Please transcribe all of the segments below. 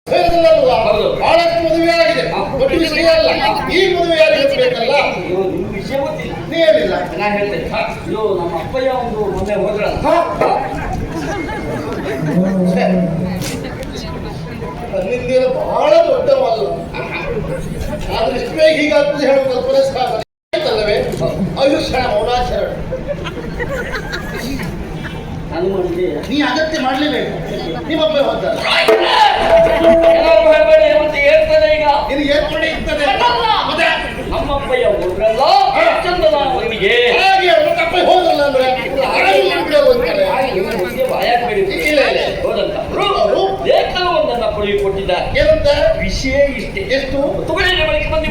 ಬಹಳಷ್ಟು ಮದುವೆ ಆಗಿದೆ, ಒಟ್ಟು ವಿಷಯ ಅಲ್ಲ. ಈ ಮದುವೆ ಯಾರಿಗಲ್ಲ ನಿಮ್ಗೆ ವಿಷಯ ಗೊತ್ತಿಲ್ಲ, ನೀ ಹೇಳಿಲ್ಲ. ನಾನು ಹೇಳ್ತೇನೆ. ಇದು ನಮ್ಮ ಅಪ್ಪಯ್ಯ ಒಂದು ಮೊನ್ನೆ ಹೋದ್ರ ನಿಂದೇನು ಬಹಳ ದೊಡ್ಡವಲ್ಲ, ಆದ್ರೆ ಇಷ್ಟು ಬೇಗ ಹೀಗಾಗ್ತದೆ ಹೇಳುವ ಕಲ್ಪನೆ ಸಾಕಲ್ಲವೇ? ಆಯುಷ್ಯ ಮೌನಾಚರಣೆ ನಾನು ಮಾಡಿದ್ದೆ, ನೀ ಅಗತ್ಯ ಮಾಡ್ಲೇಬೇಕು. ನಿಮ್ಮಪ್ಪ ಹೋದ ಹೇಳ್ತದೆ ಈಗ ನಿನಗೆ ಏರ್ಪಡೆ ಇರ್ತದೆ. ನಮ್ಮಪ್ಪಯ್ಯ ಹೋದ್ರಲ್ಲ ಚಂದನಿಗೆ ಹಾಗೆ ತಪ್ಪ ಹೋಗಲ್ಲ ಅಂದ್ರೆ ಹೋದಂತವರು ಲೇಖನವೊಂದನ್ನ ಪಡೆದು ಕೊಟ್ಟಿದ್ದಾರೆ. ಏನಂತ ವಿಷಯ ಇಷ್ಟೇ. ಎಷ್ಟು ತುಗಡಿನ ಬಳಿಕ ಬಂದು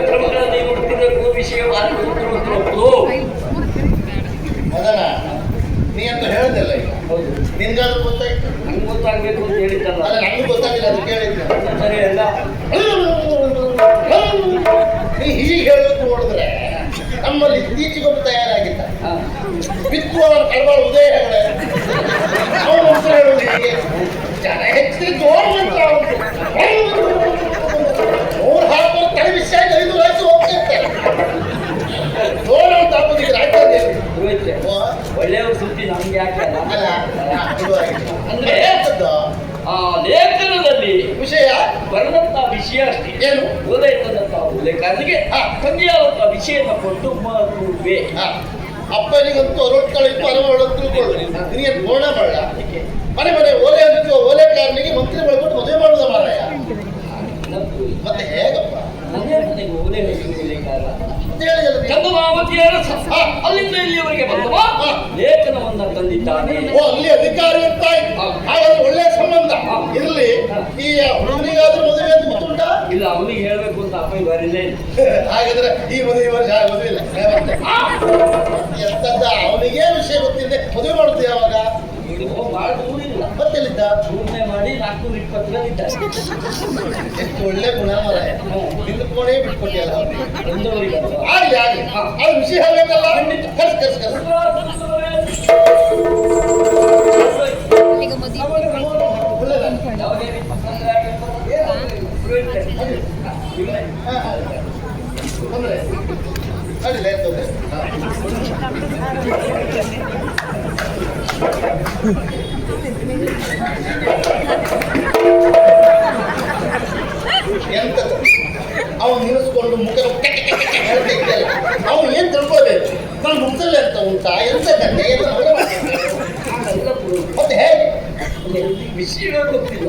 ಕ್ರಮಗಳನ್ನು ನೋಡುತ್ತಿದ್ದ ವಿಷಯ ಅದನ್ನ ನೀ ಅಂತ ಹೇಳದಲ್ಲ ಈಗ. ಹೌದು, ನಿನ್ಗಾದ್ರೂ ಗೊತ್ತಾಯ್ತು? ನಂಗೆ ಗೊತ್ತಾಗ್ಬೇಕು ಅಂತ ಹೇಳಿದ್ದಲ್ಲ. ಅಲ್ಲ, ನಂಗೂ ಗೊತ್ತಾಗಿಲ್ಲ, ಅದು ಕೇಳಿದ್ದೆ. ಸರಿ ಅಲ್ಲ, ನೀ ಹೀಗೆ ಹೇಳೋದು ನೋಡಿದ್ರೆ ನಮ್ಮಲ್ಲಿ ಇತ್ತೀಚೆಗೊಬ್ಬ ತಯಾರಾಗಿದ್ದ ಬಿತ್ತುವ ಕಡಬಾಳ ಉದಯ ಹೆಗಡೆ. ಅವನು ಹೆಸರು ಹೇಳುವುದು ಹೀಗೆ, ಜನ ಹೆಚ್ಚಿಗೆ ಜೋರು ಮಂತ್ರ ಅವ್ರು ಹಾಕೋ ತಲೆ ವಿಷಯ 5 ವರ್ಷ ಹೋಗ್ತಿರ್ತಾರೆ. ಜೋರು ಅಂತ ಹಾಕೋದಿದ್ರೆ ಆಯ್ತದೆ. ಒಳ್ಳೆಯವ್ರ ಸುದ್ದಿ ನಮ್ಗೆ ಯಾಕೆ ಅಲ್ಲ. ಅಂದ್ರೆ ಆ ಲೇಖನದಲ್ಲಿ ವಿಷಯ ಬರೆದಂತ ವಿಷಯ ಅಷ್ಟೇ. ಏನು ಓದೈತಂತ ಲೇಖನಿಗೆ ತಂದೆಯಾದಂತ ವಿಷಯನ ಕೊಟ್ಟು ಮಾಡುವೆ. ಅಪ್ಪನಿಗಂತೂ ರೊಟ್ಗಳಿತ್ತು ಅರವಳು ತಿಳ್ಕೊಳ್ಳು. ನಿನಗೆ ಗೋಣ ಮಾಡ ಮನೆ ಮನೆ ಓಲೆ ಅಂತಿರುವ ಓಲೆಕಾರನಿಗೆ ಮಂತ್ರಿ ಮಾಡಿಬಿಟ್ಟು ಮದುವೆ ಮಾಡುವುದ ಮಾರಾಯ. ಮತ್ತೆ ಹೇಗಪ್ಪ ಮನೆ ಮನೆಗೆ ಓಲೆ ಲೇಖನ ಚಂದಮಾವತಿಯರ ಅಲ್ಲಿಂದ ಇಲ್ಲಿಯವರೆಗೆ ಬಂದವ ಲೇಖನವನ್ನ ತಂದಿದ್ದಾನೆ. ಓ, ಅಲ್ಲಿ ಅಧಿಕಾರಿ ಅಂತ ಹಾಗಾದ್ರೆ ಒಳ್ಳೆಯ ಸಂಬಂಧ ಇರಲಿ. ಈ ಹುಡುಗನಿಗಾದ್ರೂ ಮದುವೆ ಅಂತ ಗೊತ್ತುಂಟಾ? ಇಲ್ಲ, ಅವನಿಗೆ ಹೇಳ್ಬೇಕು ಅಂತ ಅಪ್ಪ ಬರಿಲೇ. ಹಾಗಾದ್ರೆ ಈ ಮದುವೆ ವರ್ಷ ಮದುವೆ ಇಲ್ಲ ಎಂತದ್ದ ಅವನಿಗೆ ವಿಷಯ ಗೊತ್ತಿದೆ. ಮದುವೆ ಮಾಡುತ್ತೆ ಯಾವಾಗ? ಬಹಳ ದೂರ ಇಲ್ಲ, ಮತ್ತೆಲ್ಲಿದ್ದ ಸುಮ್ಮನೆ ಮಾಡಿ 420 ಎಷ್ಟು ಒಳ್ಳೆ ಗುಣ ಮಾರಾಯ. ನಿಂತ್ಕೊಂಡೇ ಬಿಟ್ಕೊಟ್ಟಿಯಲ್ಲ ಒಂದವರಿಗೆ ಆಗ್ಲಿ ಆಗ್ಲಿ. ಅದು ವಿಷಯ ಹೇಳ್ಬೇಕಲ್ಲ. ಕರ್ಸ್ ಕರ್ಸ್ ಕರ್ಸ್ ತೊಂದರೆ ಅಡಿಲ್ಲ ತೊಂದರೆ. ಎಂತದ್ದು ಅವನು ನಿಲ್ಲಿಸ್ಕೊಂಡು ಮುಖ ಹೇಳ್ತಿದ್ದಲ್ಲ, ಅವನು ಏನ್ ತಿಳ್ಕೋಬೇಕು? ನಾನು ಮುಖದಲ್ಲಿ ಅಂತ ಉಂಟಾ ಎಂತ ಗಂಟೆ ಮತ್ತೆ ಹೇಗೆ ವಿಷಯ ಗೊತ್ತಿಲ್ಲ.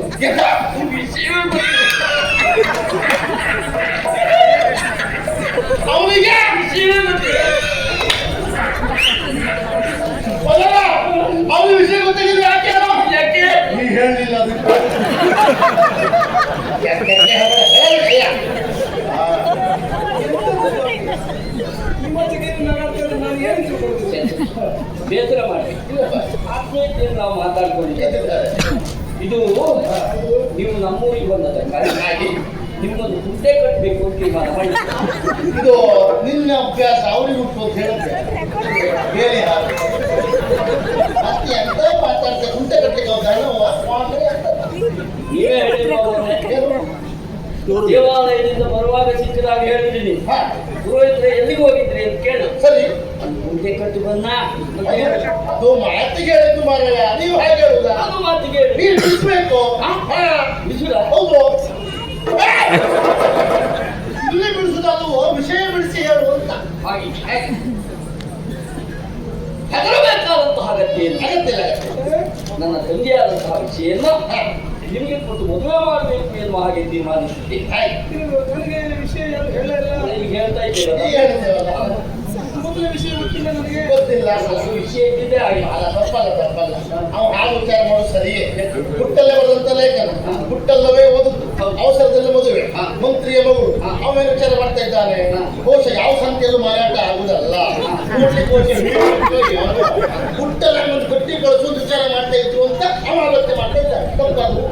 ವಿಷಯ ಅವನಿಗೆ ವಿಷಯ ಗೊತ್ತಿಲ್ಲ. ಅವನ ವಿಷಯ ಗೊತ್ತಿಲ್ಲ. ಯಾಕೆ ಯಾಕೆ ನೀ ಹೇಳಲಿಲ್ಲ? ಬೇಸರ ಮಾಡಿ ಆತ್ಮೀಯತೆಯನ್ನು ನಾವು ಮಾತಾಡ್ಕೊಂಡಿದ್ದೇವೆ. ಇದು ನೀವು ನಮ್ಮೂರಿಗೆ ಬಂದದಕ್ಕಾಗಿ ನಿಮ್ಮೊಂದು ಹುದ್ದೆ ಕಟ್ಟಬೇಕು ಅಂತ ತೀರ್ಮಾನ ಮಾಡಿ. ಇದು ನಿನ್ನ ಅಭ್ಯಾಸ ಅವರಿಗೆ ಉಂಟು ಅಂತ ಹೇಳುತ್ತೆ. ಬೇರೆ ಮತ್ತೆ ಎಂತ ಮಾತಾಡ್ತೇವೆ? ಹುದ್ದೆ ಕಟ್ಟಲಿಕ್ಕೆ ನೀವೇ ಹೇಳಿದ್ರು. ದೇವಾಲಯದಿಂದ ಬರುವಾಗ ಸಿಕ್ಕಿದಾಗ ಹೇಳಿದ್ದೀನಿ, ಪುರೋಹಿತರೆ ಎಲ್ಲಿಗೆ ಹೋಗಿದ್ರಿ ಅಂತ ಕೇಳು. ಸರಿ, ಹುದ್ದೆ ಕಟ್ಟು ಬಂದ. ಅದು ಮಾತಿಗೆ ಹೇಳಿದ್ದು ಮಾರಾಯ, ನೀವು ಹಾಗೆ ಹೇಳುದ? ಅದು ಮಾತಿಗೆ ಹೇಳಿ ನೀವು ಬಿಡಿಸ್ಬೇಕು. ಬಿಸುಡ ಹೌದು, ಇಲ್ಲಿ ಬಿಡಿಸುದು ಅದು ವಿಷಯ ಬಿಡಿಸಿ ಹೇಳು ಅಂತ. ಹಾಗೆ ಹೆದರಬೇಕಾದಂತಹ ಅಗತ್ಯ ಅಗತ್ಯ ನನ್ನ ತಂದೆಯಾದಂತಹ ವಿಷಯನ್ನ ನಿಮಗೆ ಕೊಟ್ಟು ಮದುವೆ ಮಾಡಬೇಕು ಎನ್ನುವ ಹಾಗೆ ತೀರ್ಮಾನಿಸುತ್ತೆ. ಹೇಳ್ತಾ ಇದ್ದೇವೆ ವಿಷಯ ಗೊತ್ತಿಲ್ಲ, ನನಗೆ ಗೊತ್ತಿಲ್ಲ. ವಿಷಯ ಇದ್ದಿದ್ದೇ ಆಗಿಲ್ಲ. ತಪ್ಪಲ್ಲ. ನಾವು ಹಾಗೆ ವಿಚಾರ ಮಾಡೋದು ಸರಿಯೇ. ಹುಟ್ಟಲ್ಲೇ ಬರೆದಂತ ಲೇಖನ, ಹುಟ್ಟಲ್ಲವೇ ಓದುದು, ಅವಸರದಲ್ಲಿ ಮದುವೆ, ಮಂತ್ರಿಯ ಮಗಳು, ಅವನ ವಿಚಾರ ಮಾಡ್ತಾ ಇದ್ದಾನೆ. ಕೋಶ ಯಾವ ಸಂಖ್ಯೆಯಲ್ಲೂ ಮಾರಾಟ ಆಗುದಲ್ಲ. ಹುಟ್ಟಲ್ಲ ಗಟ್ಟಿ ಕಳಿಸು ವಿಚಾರ ಮಾಡ್ತಾ ಇದ್ರು ಅಂತ ಅವನ ಆಲೋಚನೆ ಮಾಡ್ತಾ ಇದ್ದಾರೆ.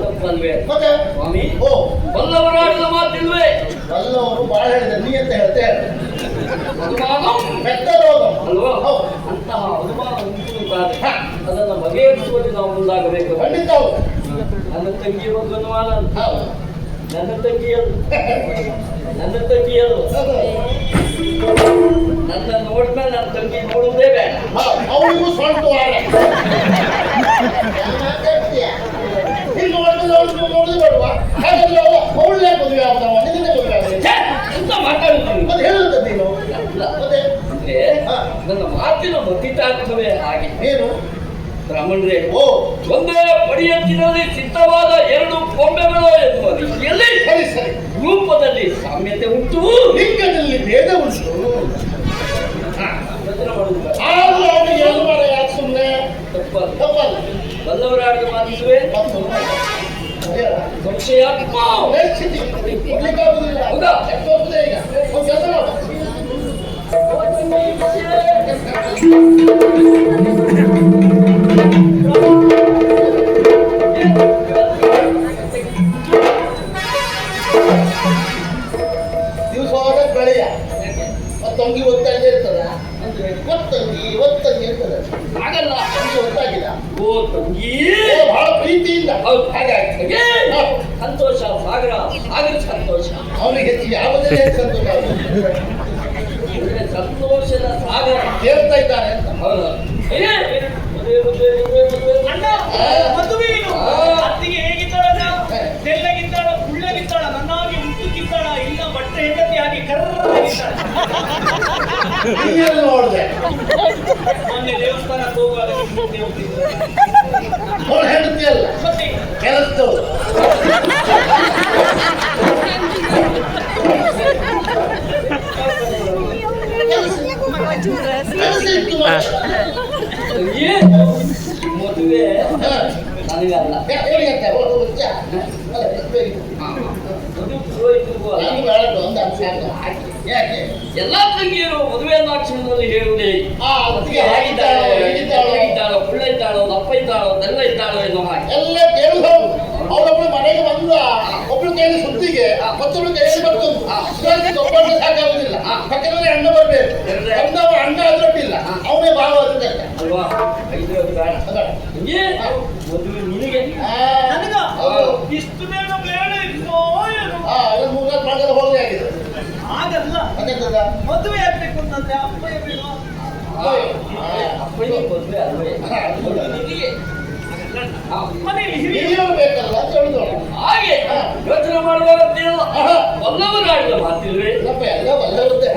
ತಪ್ಪಲ್ವೇ ಮತ್ತೆ ಸ್ವಾಮಿ? ಓ, ಬಲ್ಲವರಾಡಿದ ಮಾತಿಲ್ವೇ? ಬಲ್ಲವರು ಬಾಳ ಹೇಳಿದೆ, ನೀ ಅಂತ ಹೇಳ್ತೇ ಮೆತ್ತ ರೋಗ ಅಲ್ವಾ? ಅಂತಹ ಅನುಮಾನ ಉಂಟು ಅದನ್ನು ಬಗೆಹರಿಸುವಲ್ಲಿ ನಾವು ಮುಂದಾಗಬೇಕು. ಖಂಡಿತ ನನ್ನ ತಂಗಿ ಮಗನುವಾನ ಹೌದು. ನನ್ನ ತಂಗಿಯದು ನನ್ನ ತಂಗಿಯದು ನನ್ನ ನೋಡಿದ್ಮೇಲೆ ನನ್ನ ತಂಗಿ ನೋಡುವುದೇ ಬೇಡ. ಅವಳಿಗೂ ಸ್ವಂತ ವಾರ ನೀನು ನೋಡಿದ್ರೆ ಅವಳು ನೋಡಿದ್ರೆ ಬೇಡವಾ? ಹಾಗಾದ್ರೆ ಅವಳೇ ಮದುವೆ ಆಗ್ತಾವ, ನಿನ್ನೆ ಮದುವೆ ಆಗ್ತದೆ ಎಂತ ಮಾತಾಡುತ್ತೀನಿ ಮತ್ತೆ ಹೇಳುತ್ತೆ ನೀನು. ಮತ್ತೆ ಅಂದ್ರೆ ನನ್ನ ಮಾತಿನ ಮತಿತಾರ್ಥವೇ ಹಾಗೆ. ಏನು ಬ್ರಾಹ್ಮಣರೇ, ಓ ಒಂದೇ ಪಡಿಯಂತಿನಲ್ಲಿ ಸಿದ್ಧವಾದ ಎರಡು ಕೊಂಬೆಗಳು ಎನ್ನುವ ರೀತಿಯಲ್ಲಿ ಸರಿ ಸರಿ, ರೂಪದಲ್ಲಿ ಸಾಮ್ಯತೆ ಉಂಟು, ಲಿಂಗದಲ್ಲಿ ಭೇದ ಉಂಟು. ವಚನ ಮಾಡುವುದಿಲ್ಲ. ಆದ್ರೂ ಅವನಿಗೆ ಏನು ಮಾಡ ಯಾಕೆ ಸುಮ್ಮನೆ ತಪ್ಪಲ್ಲ. ತಪ್ಪಲ್ಲ. ಬಲ್ಲವರಾಡಿಗೆ ಮಾತಿಸುವೆ ಮತ್ತು ಸಂಶಯಾತ್ಮ. ಪರಿಸ್ಥಿತಿ ಕೊಡ್ಲಿಕ್ಕಾಗುದಿಲ್ಲ. ಹೌದಾ? ಎಷ್ಟು ಹೋಗ್ತದೆ ಈಗ ಒಂದು ಕೆಲಸ ಮಾಡು. ದಿವಸ ಹೋದ್ರೆ ಬೆಳೆಯ ಮತ್ತೊಂಗಿ ಒತ್ತಾಗಿ ಇರ್ತದ, ಒತ್ತಂಗಿ ಇರ್ತದೆ. ಹಾಗಲ್ಲ. ತಂಗಿ ಒತ್ತಾಗಿಲ್ಲ, ಓ ತಂಗಿ, ಬಹಳ ಪ್ರೀತಿಯಿಂದ. ಹೌದು. ಹಾಗಾಗಿ ಸಂತೋಷ ಸಾಗರ, ಸಾಗರ ಸಂತೋಷ. ಅವನಿಗೆ ಹೆಚ್ಚಿಗೆ ಯಾವುದೇ ಸಂತೋಷ ಆಗುದಿಲ್ಲ. ಅಂದ್ರೆ ಸಂತೋಷದ ಸಾಗರ ಕೇಳ್ತಾ ಇದ್ದಾನೆ ಅಂತ. ಹೌದು. ಅಣ್ಣ ಮದುವೆ ಏನು? ಅತ್ತಿಗೆ ಹೇಗಿದ್ದಾಳ? ತೆಳ್ಳಗಿದ್ದಾಳ, ಕುಳ್ಳಗಿದ್ದಾಳ, ನನ್ನಾಗಿ ಮುಟ್ಟುತ್ತಿದ್ದಾಳ, ಇಲ್ಲ ಬಟ್ಟೆ ಹೆಂಡತಿ ಆಗಿ ಕರ್ರಗಿದ್ದಾಳ. ನೀನು ನೋಡಿದೆ ಮೊನ್ನೆ ದೇವಸ್ಥಾನಕ್ಕೆ ಹೋಗುವಾಗ ನಿಮ್ಮ ಮುಂದೆ ಹೋಗ್ತಿದ್ರು. ಅವಳು ಹೆಂಡತಿ ಅಲ್ಲ, ಮತ್ತೆ ಕೆಲಸದವಳು. ಕೆಲಸ ಇತ್ತು ಮಾತ್ರ. ತಂಗಿ, ಮದುವೆ ಹಾ. ನನಗಲ್ಲ. ಹೇಳಿಗಂತೆ ಹೋಗು ಮುಂಚ. ಅಲ್ಲ, ಬೇಗ. ಮದುವೆ ಪುರೋಹಿತರಿಗೂ ಅಲ್ಲ. ನಾನು ಬೇಡ ಒಂದು ಅಂಶ ಹಾಕಿ. ಯಾಕೆ ಎಲ್ಲಾ ತಂಗಿಯರು ಮದುವೆ ಕ್ಷಣದಲ್ಲಿ ಹೇಳುವುದೇ ಆ ಅತ್ತಿಗೆ ಹಾಗಿದ್ದಾಳೋ ಹೀಗಿದ್ದಾಳೋ ಇದ್ದಾಳೋ, ಕುಳ್ಳ ಇದ್ದಾಳೋ, ದಪ್ಪ ಇದ್ದಾಳೋ, ತೆಲ್ಲ ಇದ್ದಾಳೋ ಎನ್ನುವ ಹಾಗೆ. ಎಲ್ಲ ಕೇಳುದು. ಅವಳೊಬ್ಳು ಮನೆಗೆ ಬಂದ, ಒಬ್ಳು ಕೈಯಲ್ಲಿ ಸುದ್ದಿಗೆ, ಮತ್ತೊಬ್ಳು ಕೈಯಲ್ಲಿ ಮತ್ತೊಂದು. ಒಬ್ಬಣ್ಣ ಸಾಕಾಗುದಿಲ್ಲ, ಪಕ್ಕದಲ್ಲಿ ಅಣ್ಣ ಬರ್ಬೇಕು. ಬಂದವ ಅಣ್ಣ ಅದ್ರೊಟ್ಟಿಲ್ಲ, ಅವನೇ ಭಾವ ಅದ್ರ ಅಲ್ವಾ? ಇದು ಅದು ಬೇಡ. ತಂಗಿ, ಮದುವೆ ನಿನಗೆ. ನನಗ ಹೌದು. ಇಷ್ಟು ಬೇಗ ಬೇಡ ಇದ್ನೋ ಏನು? ಎಲ್ಲ ಮೂರ್ನಾಲ್ಕು ಮಾರ್ಗದಲ್ಲಿ ಹೋಗದೆ ಆಗಿದೆ. ಆಗಲ್ಲ. ಅದೆಂತದ? ಮದುವೆ ಆಗ್ಬೇಕು ಅಂತಂದ್ರೆ ಅಪ್ಪಯ್ಯ ಬೇಡ. ಅಪ್ಪನಿಗೆ ಮದುವೆ ಅಲ್ವೇ? ಮದುವೆ ನಿನಗೆ. ಹಾ. ಮನೆಯಲ್ಲಿ ಹಿರಿಯ ಹಿರಿಯರು ಬೇಕಲ್ಲ ಅಂತ ಹೇಳಿದವಳು. ಹಾಗೆ ಯೋಚನೆ ಮಾಡುವಂತಿಲ್ಲ. ಆಹಾ. ಬಲ್ಲವರಾಡಿದ ಮಾತಿಲ್ವೇ? ಇಲ್ಲಪ್ಪ, ಎಲ್ಲ ಬಲ್ಲರುತ್ತೆ.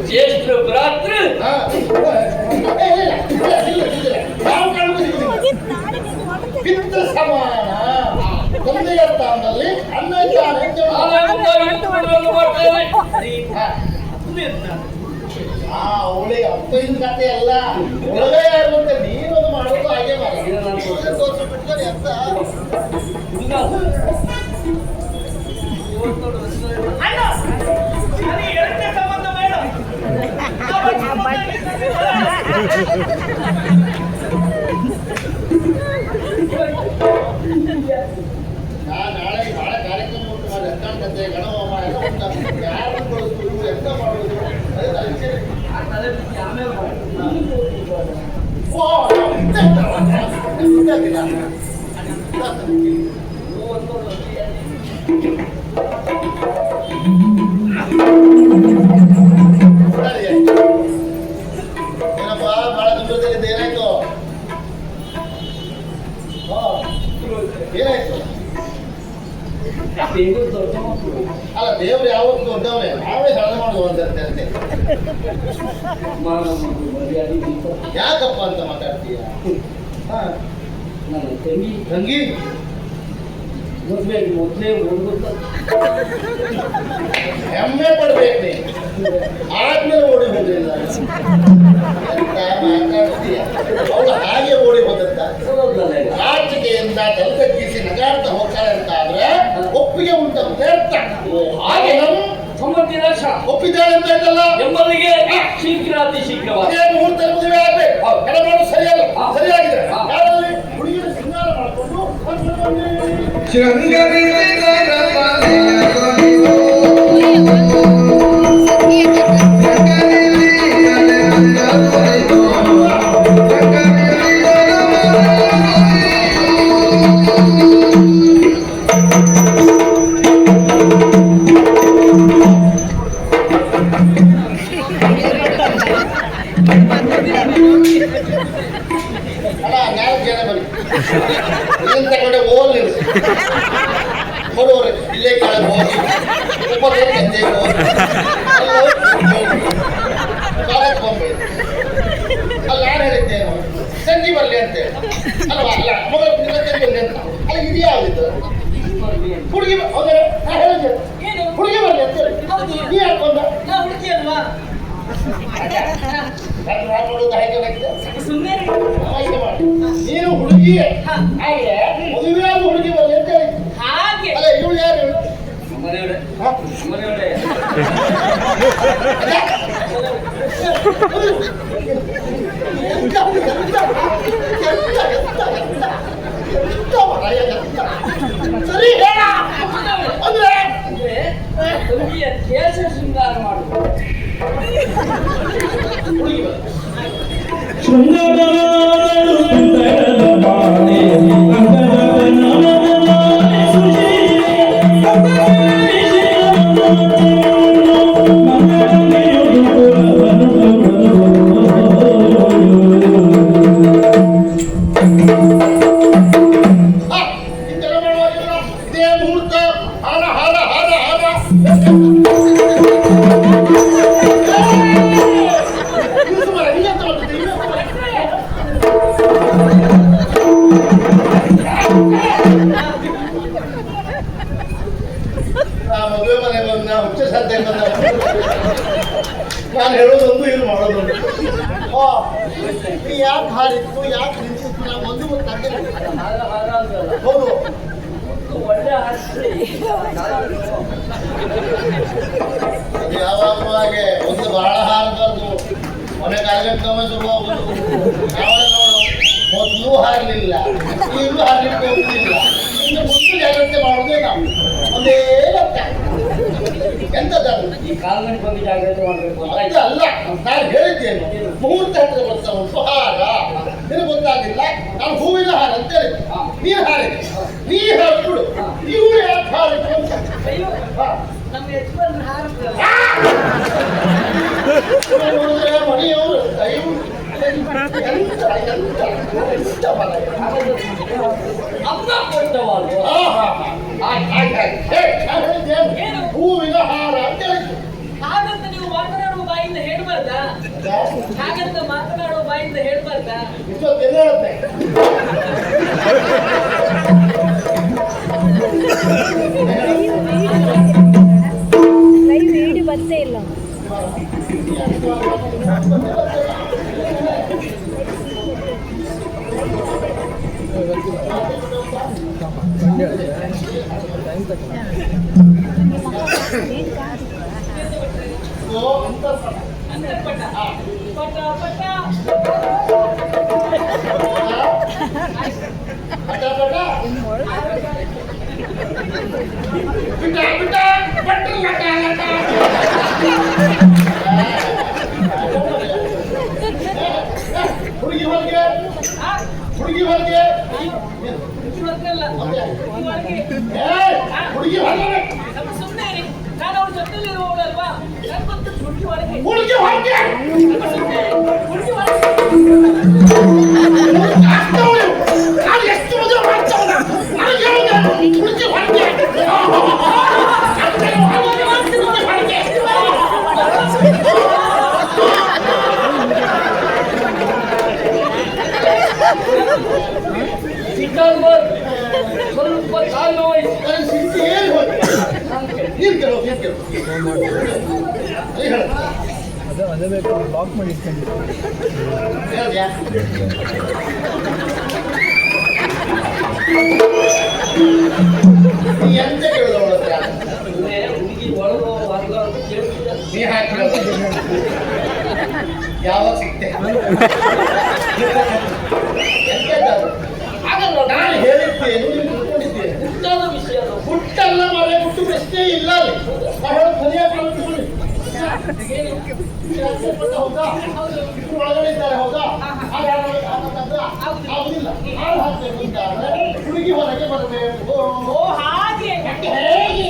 ಜ್ಯೇಷ್ಠ ಭ್ರಾತೃ ಹಾ. ಇಲ್ಲ. ಯಾವ ಕಾರಣಕ್ಕೂ ಸಿಗುದಿಲ್ಲ. ಪಿತ್ತ ಸಮಾನ ತಂದೆಯ ಸ್ಥಾನದಲ್ಲಿ ಅನ್ನ ಇದ್ದಾನೆ ಅಂತ ಹೇಳುದು. ಆನಂದವನ್ನು ಮಾಡ್ತೇವೆ. ಹಾ. ಅಪ್ಪನೇ ಇರ್ತಾನೆ. ಅವಳಿಗೆ ಅಪ್ಪನ ಕಥೆ ಅಲ್ಲ, ಒಳಗೆ ಯಾರು ಅಂತ ನೀನೊಂದು ಮಾಡೋದು ಹಾಗೆ ಮಾಡಿ. ಇದು ನಾನು ತೋರಿಸ್ತೇನೆ. ತೋರಿಸ್ಬಿಟ್ರೆ ಎಂತ? ಅಣ್ಣ ನನಗೆ ಎರಡನೇ ಸಂಬಂಧ ಬೇಡ. ನಾಳೆ ಬಹಳ ಕಾರ್ಯಕ್ರಮ ಉಂಟು ಮಾಡಿ ಎತ್ತಾಂಡತೆ ಗಣಹೋಮ ಎಲ್ಲ ಉಂಟು. ಯಾರು ಕಳಿಸ್ಬೇಕು, ಎಂತ ಮಾಡುವುದು? ಅದೆಲ್ಲ ವಿಚಾರ. ಆಮೇಲೆ ಓ, ಇಂಥ ಇದಾಗಿಲ್ಲ. ಏನಪ್ಪ ಬಹಳ ದುರ್ಗದಲ್ಲಿ ಏನಾಯ್ತು? ಏನಾಯ್ತು? ಅಲ್ಲ, ದೇವ್ರು ಯಾವತ್ತು ದೊಡ್ಡವನೇ, ನಾವೇ ಸರಳ ಮಾಡುವ ಅಂತ ಹೇಳ್ತೆ. ಯಾಕಪ್ಪ ಅಂತ ಮಾತಾಡ್ತೀಯ? ಹಾ. ನನ್ನ ತಂಗಿ ತಂಗಿ ಮೊದಲೇ ಓಡ್ಬೇಕು. ಹೆಮ್ಮೆ ಪಡ್ಬೇಕು ನೀನು. ಆದ್ಮೇಲೆ ಓಡಿ ಹೋಗ್ಲಿಲ್ಲ ಎಂತ ಮಾತಾಡ್ತೀಯ? ಅವಳು ಹಾಗೆ ಓಡಿ ಹೋದಂತ ನಾಚಿಕೆಯಿಂದ ತಲೆದಕ್ಕಿಸಿ ನಗಾಡ್ತಾ ಹೋಗ್ತಾಳೆ ಅಂತ ಆದ್ರೆ ಒಪ್ಪಿಗೆ ಉಂಟಂತ ಹೇಳ್ತಾನೆ. ಹಾಗೆ ನಾವು ಸಂಬಂಧಿ ನಾಶ ಒಪ್ಪಿದ್ದಾಳೆ ಅಂತ ಆಯ್ತಲ್ಲ, ಎಂಬುದಿಗೆ ಶೀಘ್ರ ಅತಿ ಶೀಘ್ರವಾಗಿ ಅದೇ ಮುಹೂರ್ತ ಮದುವೆ ಆಗ್ಬೇಕು. ಕೆಲವರು ಸರಿಯಲ್ಲ, ಸರಿಯಾಗಿದೆ. ಯಾರಲ್ಲಿ ಹುಡುಗಿನ ಸಿಂಗಾರ ಮಾಡಿಕೊಂಡು Thank you. ಬರುವವರು ಇಲ್ಲೇ ಕೆಳಗೆ ಹೋಗಿ ಉಪದೇಶ ಗದ್ದೆಗೆ ಹೋಗಿ ಕಾಲಕ್ಕೆ ಬಂದ್ಬೇಕು. ಅಲ್ಲ ನಾನು ಹೇಳಿದ್ದೇನು ಸಂಜೆ ಬರಲಿ ಅಂತೇಳಿ ಅಲ್ವಾ? ಅಲ್ಲ ಮಗ ಸಂಜೆ ಬರಲಿ ಅಂತ ಅಲ್ಲ ಇದು ಯಾವ್ದಿತ್ತು ಹುಡುಗಿ ಹೌದ್ರೆ ನಾ ಹೇಳಿದ್ದೆ ಏನು ಹುಡುಗಿ ಬರಲಿ ಅಂತೇಳಿ ಹೌದು. ನೀ ಹಾಕೊಂಡ ನಾ ಹುಡುಗಿ ಅಲ್ವಾ? ನೋಡೋದು ಹಾಗೆ ಸುಮ್ಮನೆ ನೀನು ಹುಡುಗಿ ಆದ್ರೆ ಮದುವೆಯಾದ ಹುಡುಗಿ ಬರಲಿ ಅಂತ ಹೇಳಿದ್ದು. ಹಾಗೆ ಅಲ್ಲ ಇವಳು ಯಾರು ಇವಳು? ಮನೆಯವರೇ ಹಾ? ಮನೆಯವರೇ ಸರಿ ಹೇಳ ಅಂದ್ರೆ ಅಂದ್ರೆ ತಂಗಿಯ ಕೇಶ ಶೃಂಗಾರ ಮಾಡುವುದು ಹುಡುಗಿ ಬರಲಿ. ಇಂತೆಲ್ಲ ಮಾಡುವಾಗಿಲ್ಲ ಇದೇ ಮುಹೂರ್ತ ಹಾರ ಹಾರ ಹಾರ ಹಾರ ಮದುವೆ ಮನೆ ಬಂದ ಹುಚ್ಚ ಸಾಧ್ಯ ಬಂದ ನಾನು ಹೇಳೋದೊಂದು ಇಲ್ಲಿ ಮಾಡೋದೊಂದು ನೀ ಯಾಕೆ ಹಾರಿತ್ತು ಯಾಕೆ ನಿಂತಿತ್ತು ನಾವು ಒಂದು ಗೊತ್ತಾಗಿಲ್ಲ. ಹಾರ ಹಾರ ಅಂತಲ್ಲ ಹೌದು ಒಳ್ಳೆ ಹಾಡ್ತೀರಿ ಅದು ಯಾವಾಗಲೂ ಹಾಗೆ ಒಂದು ಬಹಳ ಹಾರಬಾರ್ದು ಮನೆ ಕಾರ್ಯಕ್ರಮ ಶುರುವಾಗುವುದು ಯಾವಾಗ ನೋಡು ಮೊದಲು ಹಾರಲಿಲ್ಲ ಈಗಲೂ ಹಾರಲಿಕ್ಕೆ ಹೋಗುದಿಲ್ಲ ಇನ್ನು ಮುಂದೆ ಜಾಗ್ರತೆ ಮಾಡೋದೇ ನಾವು ಒಂದೇ ಲಕ್ಷ ಎಂತದ್ದು ಈ ಕಾಲ್ಗಣಿ ಬಗ್ಗೆ ಜಾಗ್ರತೆ ಮಾಡಬೇಕು ಅಂತ ಅದು ಅಲ್ಲ ನಾನು ಹೇಳಿದ್ದೇನು ಮುಹೂರ್ತ ಹತ್ರ ಬರ್ತಾ ಉಂಟು ಹಾರ ನಿನಗೆ ಗೊತ್ತಾಗಿಲ್ಲ ನಾನು ಹೂವಿನ ಹಾರ ಅಂತ ಹೇಳಿದ್ದೆ ನೀನು ಹಾರಿದೆ ನೀ ಹಾರಿಬಿಡು ನೀವು ಯಾಕೆ ಹಾರಿದ್ರು ಅಂತ ಅಯ್ಯೋ ಹಾ. ನಮ್ಮ ಯಜಮಾನ್ ಹಾರುತ್ತಲ್ಲ. ನೋಡಿದ್ರೆ ಮನೆಯವರು ದಯವು ಎಂತ ಬಲ ಅಮ್ಮ ಕೊಟ್ಟವಾರು ಏನು? ಹೂವಿನ ಹಾರ ಅಂತ ಹೇಳಿದ್ರು ಹಾಗಂತ ನೀವು ಮಾತನಾಡುವ ಬಾಯಿಂದ ಹೇಳ್ಬಾರ್ದಾ? ಹಾಗಂತ ಮಾತನಾಡುವ ಬಾಯಿಂದ ಹೇಳ್ಬಾರ್ದಾ? ಇಷ್ಟೊಂದು ಹೇಳುತ್ತೆ ಲೈವ್ ವಿಡಿಯೋ ಬರ್ತೇ ಇಲ್ಲ. ಅಂತರ್ಪಟ ಪಟ ಪಟ ಹುಡುಗಿ ಹೊರಗೆ ಆ, ಹುಡುಗಿ ಹೊರಗೆ ಹುಡುಗಿ ಹೊರಗಲ್ಲ. ಹುಡುಗಿ ಹೊರಗೆ. ಹುಡುಗಿ ಹೊರಗೆ ನಮ್ಮ ಸುಮ್ಮನೆ ಇರಿ. ನಾನು ಅವ್ರ ಜೊತೆಲಿ ಇರುವವಳಲ್ವಾ? ನನ್ ಗೊತ್ತು ಹುಡುಗಿ ಹೊರಗೆ. ಹುಡುಗಿ ಹೊರಗೆ ನಮ್ಮ ಸುಮ್ಮನೆ ಇರಿ. ಹುಡುಗಿ ಹೊರಗೆ. ನಾನು ಎಷ್ಟು ಮದುವೆ ಮಾಡ್ತಾವಲ್ಲ ನನಗೆ ಹೇಳೋದು ಹುಡುಗಿ ಹೊರಗೆ ಸ್ವಲ್ಪ ಕಾಲು ವಹಿಸಿ ನಾನು ಸಿಕ್ಕಿ ಏನು ಹೋಗಿ ನೀನು ಕೆಲವು ನೀನು ಕೆಲವು ಹೇಳು ಅದೇ ಬೇಕು ಬ್ಲಾಕ್ ಮಾಡಿ ಇಟ್ಕೊಂಡು ಹೇಳ್ದ್ಯಾ ನೀ ಎಂತ ಕೇಳಿದ ಅವಳ ಹತ್ರ ಅಂದ್ರೆ ಹುಡುಗಿ ಒಳಗೋ ಹೊರಗೋ ಅಂತ ಕೇಳ್ತಿದ್ದ ನೀ ಹಾಕಿರೋದು ಯಾವಾಗ ಸಿಕ್ತೆ ಎಂತದ್ದು? ಆಗಲ್ಲ ನಾನು ಹೇಳಿದ್ದೇನು ನೀನು ತಿಳ್ಕೊಂಡಿದ್ದೇನೆ ಮುಖ್ಯವಾದ ವಿಷಯ ಅದು. ಹುಟ್ಟಲ್ಲ ಮರೆ ಹುಟ್ಟು ಪ್ರಶ್ನೆ ಇಲ್ಲ ಅಲ್ಲಿ ನಾನು ಹೇಳೋದು ಸರಿಯಾಗಿ ಕೇಳಿಸ್ಕೊಳ್ಳಿ. ಹೌದಾ ಇಬ್ರು ಒಳಗಡೆ ಇದ್ದಾರೆ ಹೌದಾ ಹಾಗೆ ಆಗುದಿಲ್ಲ ಹಾಲು ಹಾಕ್ಬೇಕು ಅಂತ ಆದ್ರೆ ಹುಡುಗಿ ಹೊರಗೆ ಬರಬೇಕು ಓ ಹಾಗೆ. ಹೇಗೆ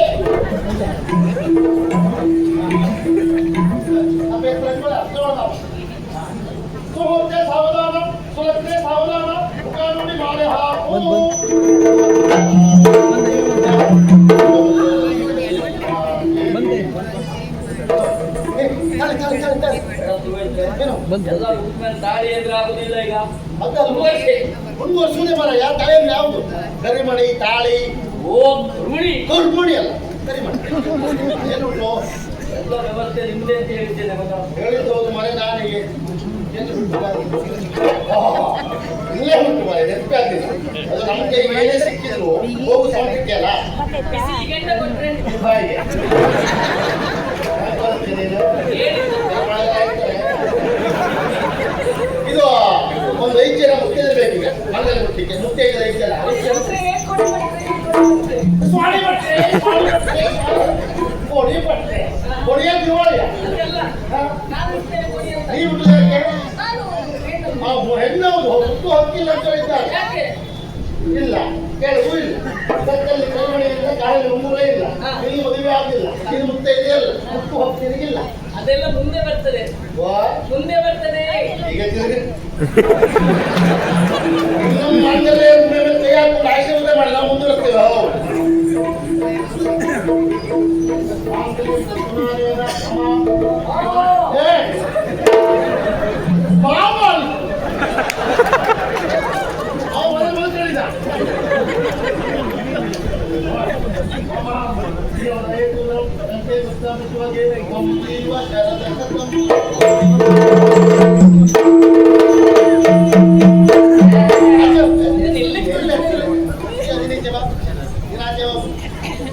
ಸುಹೃತ್ತೆ ಸಾವಧಾನ ಸುಲಭತೆ ಸಾವಧಾನ ಮುಖ ನೋಡಿ ಮಾಲೆ ಹಾಕು ಎಲ್ಲ ಮುಗಿದ್ಮೇಲೆ ತಾಳಿ ಅಂದ್ರೆ ಆಗುದಿಲ್ಲ ಈಗ. ಅದು ಮುಂದುವರ್ಸುವುದೇ ಮರ ಯಾವ ತಾಳಿಯಲ್ಲಿ ಯಾವುದು ಕರಿಮಣಿ ತಾಳಿ ಓ ಋಣಿ ಕುರ್ಮುಣಿ ಅಲ್ಲ ಕರಿಮಣಿ ಏನುಂಟು ಎಲ್ಲ ವ್ಯವಸ್ಥೆ ನಿಮ್ದೇ ಅಂತ ಹೇಳಿದ್ದೇನೆ ಮಗ. ಹೇಳಿದ್ದು ಹೌದು ಮನೆ ನಾನಿಗೆ ಎಲ್ಲಿ ಉಂಟು ಮನೆ? ಇಲ್ಲೇ ಉಂಟು ಮನೆ ನೆನಪಾಗ್ತಿಲ್ಲ ಅದು ನಮ್ಮ ಕೈಗೆ ಏನೇ ಸಿಕ್ಕಿದ್ರು ಹೋಗು ಸಮಯಕ್ಕೆಲ್ಲ ಬಿಸಿಲಿಗೆಂಡ ಕೊಟ್ರೆ ಬಾಯಿಗೆ ಇದು ಒಂದು 5 ಜನ ಮುತ್ತಿಗೆ ಬೇಕೀಗ ಮಂಗಲ ಮುಟ್ಟಿಗೆ ಮುತ್ತೆ ಈಗ 5 ಜನ ಸ್ವಾಮಿ ಭಟ್ರೆ ಕೊಡಿ ಭಟ್ರೆ ಕೊಡಿಯ ದಿವಾಳಿಯ ನೀವು ಹೆಣ್ಣವುದು ಹೊತ್ತು ಹಕ್ಕಿಲ್ಲ ಅಂತ ಹೇಳಿದ್ದಾರೆ ಇಲ್ಲ ಕೇಳುವು ಇಲ್ಲ ಪಕ್ಕದಲ್ಲಿ ಕೈಮಣಿ ಇಲ್ಲ ಕಾಲಲ್ಲಿ ಉಂಗುರ ಇಲ್ಲ ಇಲ್ಲಿ ಮದುವೆ ಆಗಿಲ್ಲ ಇದು ಮುತ್ತೆ ಇದೆಯಲ್ಲ ಮುತ್ತು ಹಕ್ಕಿರಿಗಿಲ್ಲ ಅದೆಲ್ಲ ಮುಂದೆ ಬರ್ತದೆ ಮುಂದೆ ಬರ್ತದೆ. ಈಗ ತಿರುಗಿ ನಮ್ಮ ಮಂಗಲೇ ಮೇಲೆ ಕೈ ಹಾಕೊಂಡು ಆಶೀರ್ವಾದ ಮಾಡಿ ನಾವು ಮುಂದುವರಿಸ್ತೇವೆ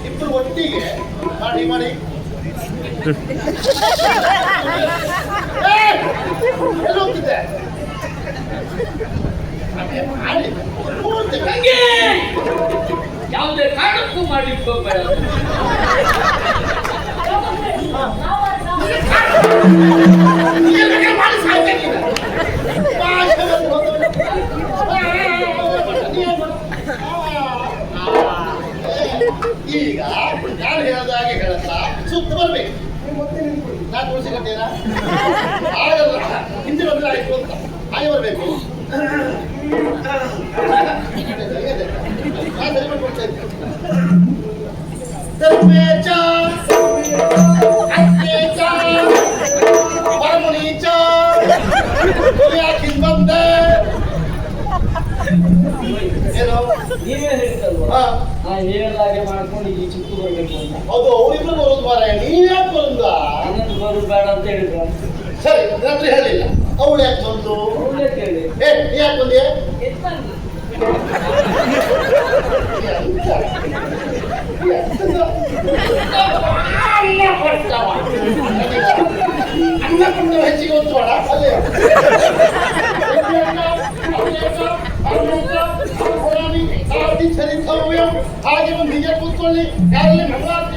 ಇಬ್ಬರು ಒಟ್ಟಿಗೆ ಮಾಡಿ ಮಾಡಿ ಎಲ್ಲ ಹೋಗ್ತಿದ್ದೆ ಯಾವುದೇ ಕಾರಣಕ್ಕೂ ಮಾಡ್ಲಿಕ್ಕೆ ಹೋಗ್ಬೇಡ. ಮಾಡಿ ಸಾಯ್ಬೇಕಿಲ್ಲ ಈಗ ನಾನು ಹೇಳೋದಾಗೆ ಹೇಳತ್ತಾ ಸುತ್ತ ಬರ್ಬೇಕು ನಾನು ತುಳಸಿಕಟ್ಟೇನಾ ಆಗಲ್ಲ ಹಿಂದೆ ಬಂದ್ರೆ ಆಯ್ತು ಅಂತ ಹಾಗೆ ಬರ್ಬೇಕು ನಾನು ಸರಿ ಮಾಡ್ಕೊಡ್ತಾ ಇದ್ದೆ ಬಂದೆ ಏನೋ ನೀವೇ ಹೇಳ್ತಲ್ವಾ ನಾನು ಹೇಳಿದಾಗೆ ಮಾಡ್ಕೊಂಡು ಈ ಚಿಕ್ಕ ಬರ್ಬೇಕು ಅಂತ. ಹೌದು ಅವರಿಬ್ರು ಬರೋದು ಮಾರಾಯ ನೀವ್ಯಾಕೆ ಬರೋದ ನನ್ನದು ಬರೋದು ಬೇಡ ಅಂತ ಹೇಳಿದ್ರು. ಸರಿ ರಾತ್ರಿ ಹೇಳಿಲ್ಲ ಅವಳು ಯಾಕೆ ಬಂದು ಒಳ್ಳೆ ಕೇಳಿ ನೀ ಯಾಕೆ ಬಂದೆ ಎತ್ತಂಗಿ ಅನ್ನ ಕೊಟ್ಟು ಹೆಚ್ಚಿಗೆ ಒಂದು ಮಾಡ ಅಲ್ಲೇ ಹಾಗೆ ಒಂದು ಹೀಗೆ ಕೂತ್ಕೊಳ್ಳಿ ಯಾರಲ್ಲಿ ಮಂಗಳಾರತಿ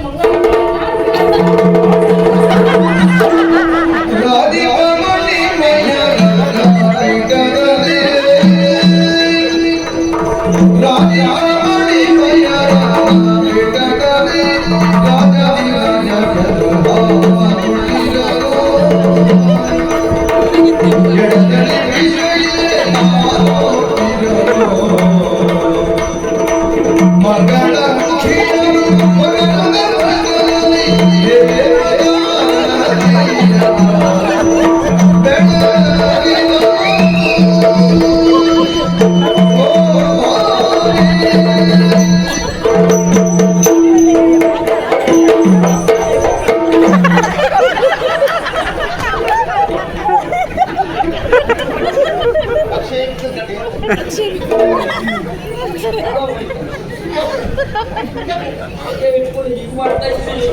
ಇಟ್ಕೊಂಡು ಹೀಗೆ ಮಾಡ್ತಾ ಇದ್ದೀನಿ.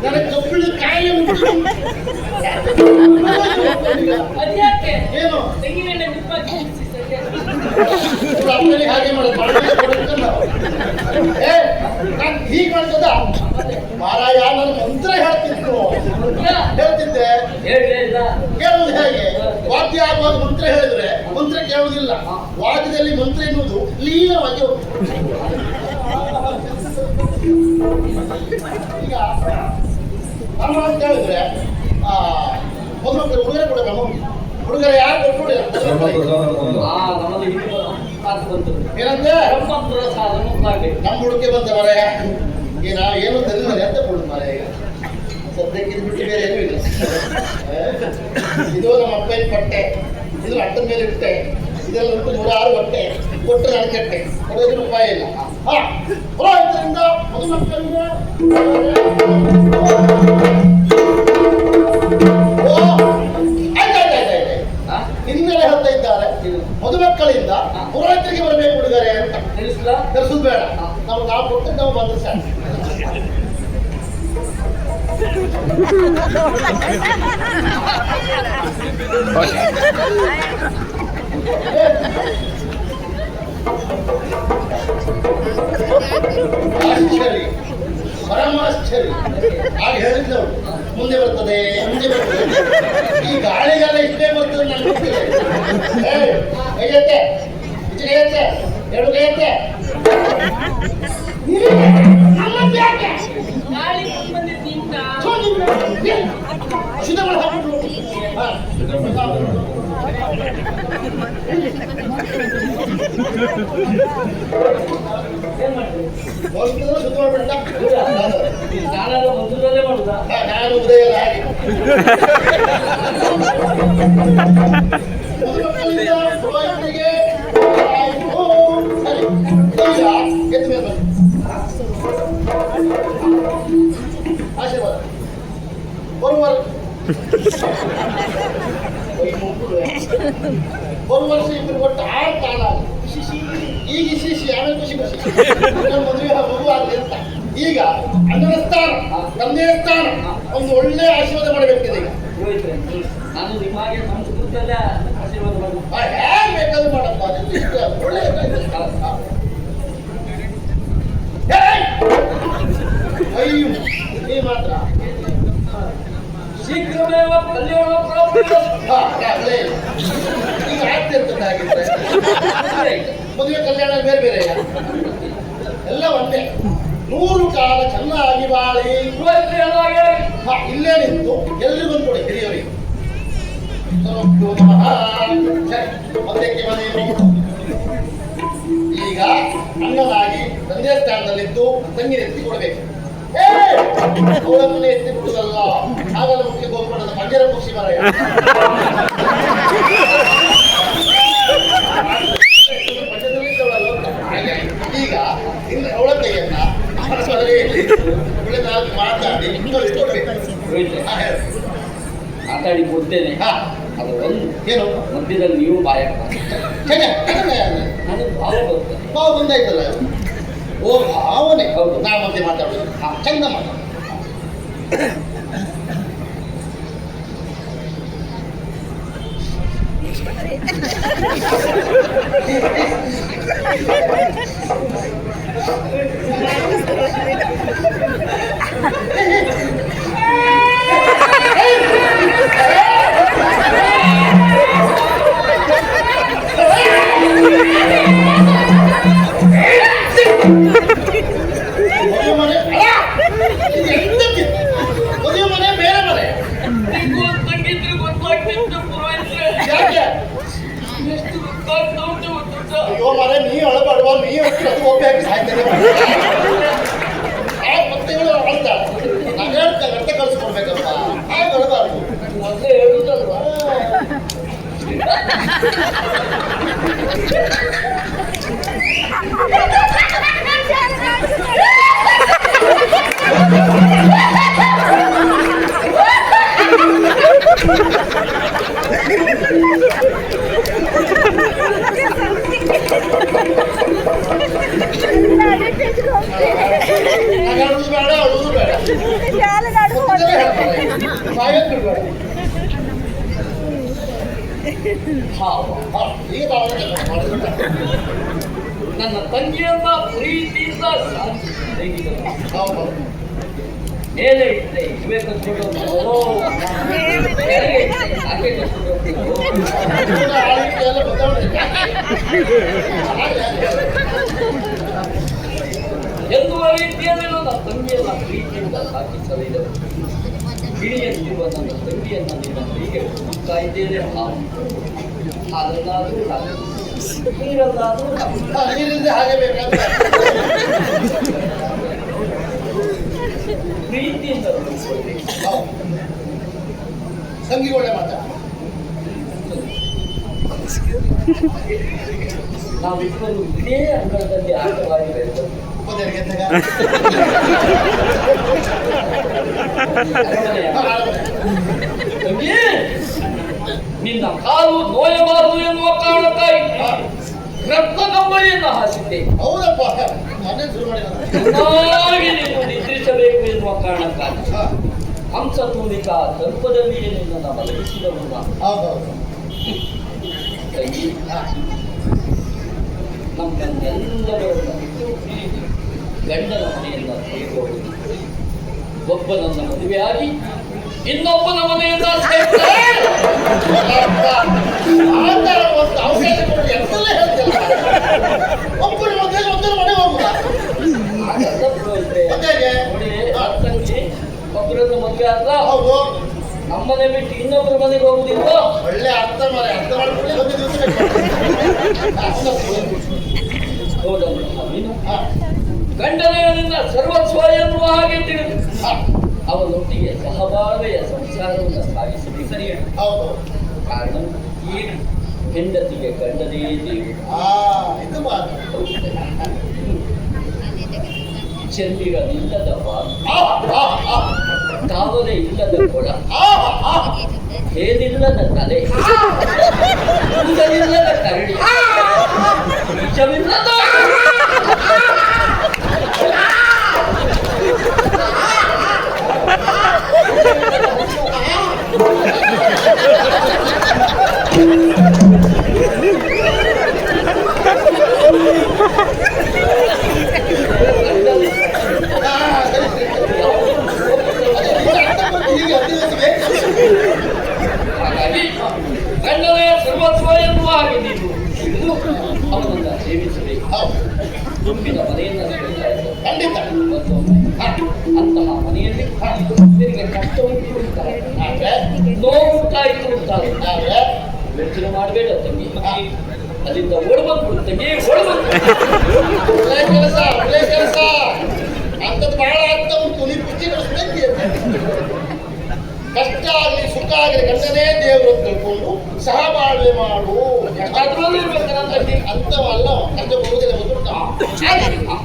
ನನಗೆ ಕಬ್ಬಿಣ ಕಾಯಿಲೆ ಉಂಟು ಅದ್ಯಾಕೆ ಏನು ತೆಂಗಿನೆಣ್ಣೆ ನಿಪ್ಪಾಗಿ ಅಪ್ಪನಿಗೆ ಹಾಗೆ ಮಾಡೋದು ನಾನು ಹೀಗೆ ಮಾಡ್ತದ ಮಾರಾಯ ನಾನು ಮಂತ್ರ ಹೇಳ್ತಿದ್ದೆ ಕೇಳುವುದು ಹೇಗೆ ವಾದ್ಯ ಆಗುವಾಗ ಮಂತ್ರ ಹೇಳಿದ್ರೆ ಮಂತ್ರ ಕೇಳುವುದಿಲ್ಲ ವಾದ್ಯದಲ್ಲಿ ಮಂತ್ರ ಎನ್ನುವುದು ಲೀನವಾಗಿ ಹೋಗ್ತದೆ ಈಗ ನಮ್ಮ ಅಂತ ಹೇಳಿದ್ರೆ ಮದುಮಕ್ಕಳು ಉಡುಗೊರೆ ಕೊಡಬೇಕು ಹುಡುಗರ ಯಾರು ಕೊಟ್ಬಿಡಿಲ್ಲ ಏನಂತೆ ನಮ್ಮ ಹುಡುಕೆ ಬಂದ ಮರ ಈಗ ನಾವು ಏನು ತಂದಿದ್ದಾರೆ ಅಂತ ಕೊಡುದು ಮರ ಈಗ ಸದ್ಯಕ್ಕೆ ಇದು ಬಿಟ್ಟು ಬೇರೆ ಏನೂ ಇಲ್ಲ. ಇದು ನಮ್ಮ ಅಪ್ಪನ ಬಟ್ಟೆ, ಇದು ಅಟ್ಟದ ಮೇಲೆ ಇಟ್ಟೆ, ಇದೆಲ್ಲ ಉಂಟು 106 ಬಟ್ಟೆ ಕೊಟ್ಟು ನಾನು ಕೆಟ್ಟೆ, ಕೊಡೋದು ರೂಪಾಯಿ ಇಲ್ಲ. ಪುರೋಹಿತರಿಂದ ಮದುಮಕ್ಕಳಿಂದ ಹಿನ್ನೆಲೆ ಹೇಳ್ತಾ ಇದ್ದಾರೆ. ಮದುಮಕ್ಕಳಿಂದ ಪುರೋಹಿತರಿಗೆ ಬರಬೇಕು ಹುಡುಗರೆ ಅಂತ ತಿಳಿಸುದು ಬೇಡ. ನಾವು ಕೊಟ್ಟು ನಾವು ಬಂದ್ರೆ ಸಾಕು. ಆಶ್ಚರ್ಯ, ಪರಮಾಶ್ಚರ್ಯ. ಹಾಗೆ ಹೇಳಿದ್ದವರು ಮುಂದೆ ಬರ್ತದೆ. ಈ ಗಾಳಿಗಾಲ ಇಷ್ಟೇ ಬರ್ತದೆ ನಾನು ಗೊತ್ತಿಲ್ಲ. ಕೈಯತ್ತೆ, ಕೈಯತ್ತೆ, 2 ಕೈಯತ್ತೆ. ಶುದ್ಧ ಮಾಡಿ ಹಾಕ್ಬಿಟ್ರು. ಶುದ್ಧ ಮಾಡ್ಬಿಟ್ಟ. ನಾನು ಉದಯ ಹಾಗೆ ಮದುಮಕ್ಕಳಿಂದ ಪುರೋಹಿತರಿಗೆ ಎದ್ದ ಮೇಲೆ ಬನ್ನಿ. ಆಶೀರ್ವಾದ ಬರುವ ವರ್ಷ ಇಬ್ಬರು ಒಟ್ಟು 6 ಕಾಲ ಈಗ ಶಿಶಿ ಆಮೇಲೆ ಖುಷಿ ಮದುವೆ ಮಗು ಆಗಲಿ ಅಂತ. ಈಗ ಅಣ್ಣನ ಸ್ಥಾನ, ತಂದೆಯ ಸ್ಥಾನ, ಒಂದು ಒಳ್ಳೆ ಆಶೀರ್ವಾದ ಮಾಡಬೇಕಿದೆ. ಈಗ ನಾನು ನಿಮಗೆ ಸಂಸ್ಕೃತದಲ್ಲೇ ಆಶೀರ್ವಾದ ಮಾಡುದು. ಹೇಗೆ ಬೇಕಾದ್ರೂ ಮಾಡಪ್ಪ, ಇಷ್ಟ ಒಳ್ಳೆ ಅಯ್ಯೋ ನೀ ಮಾತ್ರ ಶೀಘ್ರಮೇವ ಕಲ್ಯಾಣ ಪ್ರಾಪ್ತಿ. ಈಗ ಆಗ್ತಿರ್ತದ್ದಾಗಿದ್ರೆ ಮದುವೆ ಕಲ್ಯಾಣ ಬೇರೆ ಬೇರೆ ಎಲ್ಲ ಒಂದೇ. 100 ಕಾಲ ಚೆನ್ನಾಗಿ ಬಾಳಿ ಇಲ್ಲೇ ನಿಂತು ಎಲ್ರಿಗೂ ಒಂದು ಕೊಡಿ ಹಿರಿಯವರಿಗೆ. ಈಗ ಅಣ್ಣನಾಗಿ ತಂದೆ ಸ್ಥಾನದಲ್ಲಿದ್ದು ತಂಗಿ ಎತ್ತಿ ಕೊಡಬೇಕು. ಅವಳನ್ನೇ ಎತ್ತಿ ಬಿಡುದಲ್ಲ, ಆಗಲ್ಲ ಮುಖ್ಯ ಗೋಪುರದ ಪಂಜರ ಪಕ್ಷಿ ಮರ. ಈಗ ಅವಳ ಕೈಯನ್ನ ಮಾತಾಡಿ ಮಾತಾಡಿ ಕೊಡ್ತೇನೆ. ಅದು ಒಂದು ಏನು ಮಧ್ಯದಲ್ಲಿ ನೀವು ಬಾಯ ನನಗೆ ಭಾವ ಬಂದಾಯ್ತಲ್ಲ. ಓ ಭಾವನೆ. ಹೌದು, ನಾ ಮತ್ತೆ ಮಾತಾಡೋದು ಚಂದ ಮಾತಾಡೋದು. ಮದುವೆ ಮನೆ ಬೇರೆ ಮನೆ. ಅಯ್ಯೋ ಮನೆ ನೀ ಒಳಬಡುವ, ನೀ ಒಪ್ಪಿ ಹಾಕಿ ಸಾಯ್ತೇನೆ. ಮತ್ತೆ ಅಳ್ತಾಳೆ, ನಾನು ಹೇಳ್ತೇನೆ ಅರ್ಥ ಕಳಿಸ್ಕೊಡ್ಬೇಕಪ್ಪ. ಹಾಗೆ ಒಳಬಾರ್ದು ಮೊದಲೇ ಹೇಳುದಲ್ವಾ. ಅಳುವುದು ಬೇಡ, ಅಳುವುದು ಬೇಡ, ಸಾಯೋದು ಬಿಡ್ಬೇಡ. ಈಗ ನನ್ನ ತಂಗಿಯನ್ನ ಪ್ರೀತಿಯಿಂದ ಮೇಲೆ ಇಟ್ಟೆ ಇವೇ ಕಟ್ಕೊಂಡು ಆಕೆ ಎನ್ನುವ ರೀತಿಯಲ್ಲಿ ನನ್ನ ತಂಗಿಯನ್ನ ಪ್ರೀತಿಯಿಂದ ಸಾಕಿಸಲಿದರು. ಗಿಣಿಯಂತಿರುವ ನನ್ನ ತಂಗಿಯನ್ನ ನಿನ್ನ ಕೈಗೆ ಕೊಡುತ್ತಾ ಇದ್ದೇನೆ. ಹಾಲನ್ನಾದರೂ ನೀರನ್ನಾದರೂ ನೀರಿಂದ ಹಾಗೆ ಬೇಕಾದ್ರೆ ಪ್ರೀತಿಯಿಂದ ನಾವಿಬ್ಬರು ಇದೇ ಅಂಗಳದಲ್ಲಿ ಆಟವಾಗಿ ಬೆಳೆದದ್ದು. ಉಪದೇರಿಗೆ ತಗ. ಅರಮನೆಯ ತಂಗಿ, ನಿನ್ನ ಕಾಲು ನೋಯಬಾರದು ಎನ್ನುವ ಕಾರಣಕ್ಕಾಗಿ ರಕ್ತ ಕಂಬಳಿಯನ್ನು ಹಾಸಿದ್ದೆ. ಹೌದಪ್ಪ ನಾನೇ ಶುರು ಮಾಡಿದ. ಚೆನ್ನಾಗಿ ನೀನು ನಿದ್ರಿಸಬೇಕು ಎನ್ನುವ ಕಾರಣಕ್ಕಾಗಿ ಹಂಸತೂಲಿಕಾ ತಲ್ಪದಲ್ಲಿಯೇ ನಿನ್ನನ್ನು ಮಲಗಿಸಿದವು ನಾನು. ಹೌದೌದು. ತಂಗಿ, ನಮ್ಮನ್ನೆಲ್ಲರನ್ನು ಪ್ರೀತಿ ಗಂಡನ ಮನೆಯನ್ನ ಸೇರಿಕೊಂಡು ಒಬ್ಬನನ್ನ ಮದುವೆಯಾಗಿ ಇನ್ನೊಬ್ಬನ ಮನೆಯನ್ನ ಸೇರ್ತಾರೆ. ಆತರ ಒಂದು ಅವಕಾಶ ಕೊಟ್ಟು ಎಂತಲೇ ಹೇಳ್ತಿಲ್ಲ. ಒಬ್ಬರು ಮದುವೆ ಒಬ್ಬರು ಮನೆ ಹೋಗುದಾ? ಅದೇಗೆ? ನೋಡಿ ಆ ತಂಗಿ ಒಬ್ಬರನ್ನ ಮದುವೆ ಆದ್ರ ಹೌದು. ನಮ್ಮನೆ ಬಿಟ್ಟು ಇನ್ನೊಬ್ಬರ ಮನೆಗೆ ಹೋಗುದಿಲ್ಲ. ಒಳ್ಳೆ ಅರ್ಥ ಮಾಡ್ಕೊಳ್ಳಿ. ಒಂದು ದಿವಸ ಹೌದಲ್ಲ ನೀನು ಗಂಡನೆಯನ್ನ ಸರ್ವಸ್ವ ಎನ್ನುವ ಹಾಗೆ ತಿಳಿದು ಅವನೊಟ್ಟಿಗೆ ಸಹಬಾಳ್ವೆಯ ಸಂಸಾರವನ್ನು ಸಾಗಿಸಬೇಕು. ಸರಿ ಹೌದು. ಕಾರಣ ಏನು? ಹೆಂಡತಿಗೆ ಗಂಡನೇ ದೇವರು. ಇದು ಮಾತು. ಚಂದಿರನಿಲ್ಲದ ತಾವರೆ ಇಲ್ಲದ ಕೊಡ, ಏನಿಲ್ಲದ ತಲೆ, ಕೂದಲಿಲ್ಲದ ಕರಡಿ, ಬೀಜವಿಲ್ಲದ ಹಾಗಾಗಿ ಗಂಡನೆಯ ಸರ್ವಸ್ವ ಎನ್ನುವ ಹಾಗೆ ನೀನು ತಿಳಿದು ಅವನನ್ನ ಸೇವಿಸಬೇಕು. ತುಂಬಿದ ಮನೆಯನ್ನ ಸೇರ್ತಾ ಇದ್ದ ಖಂಡಿತ. ಅಂತಹ ಮನೆಯಲ್ಲಿ ನಿನಗೆ ಕಷ್ಟ ಉಂಟುಂಟಾರೆ, ನೋವುಂಟಾಯಿತು ಅಂತಾರೆ. ಯೋಚನೆ ಮಾಡಬೇಡ ತಂಗಿ, ಅಲ್ಲಿಂದ ಓಡ್ಬಂದು ತಂಗಿ ಓಡ್ಬಂದು. ಒಳ್ಳೆ ಕೆಲಸ, ಒಳ್ಳೆ ಕೆಲಸ. ಅಂಥದ್ದು ಬಹಳ ಆಗ್ತಾ ಉಂಟು. ನೀವು ಖುಷಿ ಕಳಿಸ್ಬೇಕು. ಕಷ್ಟ ಆಗಲಿ ಸುಖ ಆಗಲಿ ಗಂಡನೇ ದೇವರು ಅಂತ ತಿಳ್ಕೊಂಡು ಸಹಬಾಳ್ವೆ ಮಾಡು. ಅದ್ರಲ್ಲೂ ಇರ್ಬೇಕಲ್ಲ ತಂಗಿ. ಅಂತವಲ್ಲ ಕಷ್ಟ ಹೋಗುದಿಲ್ಲ.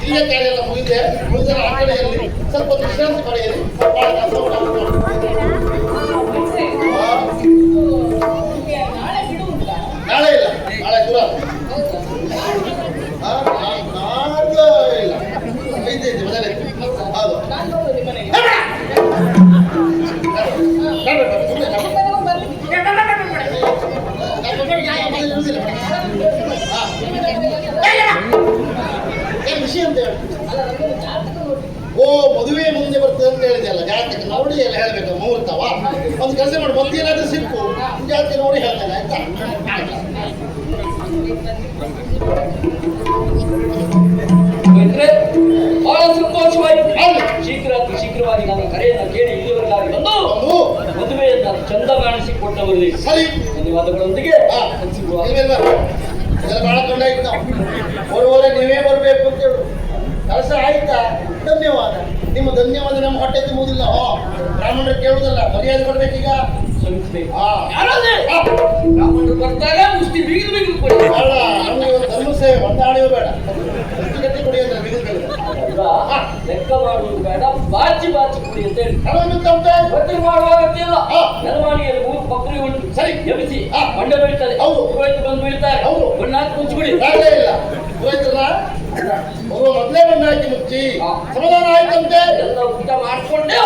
ಕ್ರಿಯೆ ಕಾರ್ಯ ಎಲ್ಲ ಮುಗಿದೆ. ಮುಗಿದ ಆ ಕಡೆಯಲ್ಲಿ ಸ್ವಲ್ಪ ವಿಶ್ರಾಂತಿ ಪಡೆಯಿರಿ. ನಾಳೆ ಇಲ್ಲ, ನಾಳೆ ದೂರ. ನಾಡ್ದು ಇಲ್ಲ, ಐದೈದು ಮೊದಲೇ. ಹೌದು. ಏನ್ ವಿಷಯ ಅಂತ ಹೇಳಿ? ಓ ಮದುವೆ ಮುಂದೆ ಬರ್ತದೆ ಅಂತ ಹೇಳಿದೆ ಅಲ್ಲ, ಜಾತಕ ನೋಡಿ ಎಲ್ಲ ಹೇಳ್ಬೇಕು. ಮುಹೂರ್ತವ ಒಂದು ಕೆಲಸ ಮಾಡಿ, ಮತ್ತೆ ಏನಾದ್ರೂ ಸಿಕ್ಕು ಜಾತಕ ನೋಡಿ ಹೇಳ್ತೇನೆ ಆಯ್ತಾ? ಬಹಳ ಸಂತೋಷವಾಯಿತು. ಶೀಘ್ರವಾಗಿ ನನ್ನ ಕರೆಯನ್ನು ಕೇಳಿ ಇಲ್ಲಿವರೆಗಾಗಿ ಬಂದು ಮದುವೆಯನ್ನ ಚಂದ ಕಾಣಿಸಿಕೊಟ್ಟವರಿಗೆ ಸರಿ, ಧನ್ಯವಾದಗಳೊಂದಿಗೆ ಇದೆಲ್ಲ ಬಹಳ ತೊಂದರೆ ಆಯ್ತು. ಬರುವವರೆ ನೀವೇ ಬರಬೇಕು ಅಂತ ಹೇಳು. ಕೆಲಸ ಆಯ್ತಾ? ಧನ್ಯವಾದ. ನಿಮ್ಮ ಧನ್ಯವಾದ ನಮ್ಮ ಹೊಟ್ಟೆ ತುಂಬುವುದಿಲ್ಲ. ಬ್ರಾಹ್ಮಣರು ಕೇಳುವುದಲ್ಲ, ಮರ್ಯಾದೆ ಕೊಡ್ಬೇಕೀಗ. ಬ್ರಾಹ್ಮಣರು ಬರ್ತಾಗ ಮುಷ್ಟಿ ಬೀಗಲು ಕೊಡಿ. ಬೇಡ, ನಮಗೆ ಒಂದು ಧರ್ಮ ಸೇವೆ ಹೊಂದಾಣಿಯೂ ಬೇಡ. ಗಟ್ಟಿ ಕೊಡಿ ಅಂದ್ರೆ ಬಿಗಿದು ಲೆಕ್ಕ ಮಾಡುವುದು ಬೇಡ, ಬಾಚಿ ಕೊಡಿ ಅಂತ ಹೇಳಿ ಬೇಡ. ಮಾಡುವ ಅಗತ್ಯ ಇಲ್ಲ. ನೆಲವಾಣಿಯಲ್ಲಿ 3 ಪಕ್ಕರಿ ಉಂಟು. ಸರಿ ಎಬ್ಬಿಸಿ ಮಂಡ ಬೀಳ್ತದೆ. ಹೌದು. ಪುರೋಹಿತ ಬಂದು ಬೀಳ್ತಾರೆ. ಹೌದು. ಬಣ್ಣ ಹಾಕಿ ಮುಚ್ಚಿಬಿಡಿ. ಇಲ್ಲ ಪುರೋಹಿತರನ್ನ ಬರುವ ಮೊದಲೇ ಬಣ್ಣ ಹಾಕಿ ಮುಚ್ಚಿ ಸಮಾಧಾನ ಆಯ್ತಂತೆ. ಎಲ್ಲ ಊಟ ಮಾಡ್ಕೊಂಡೇ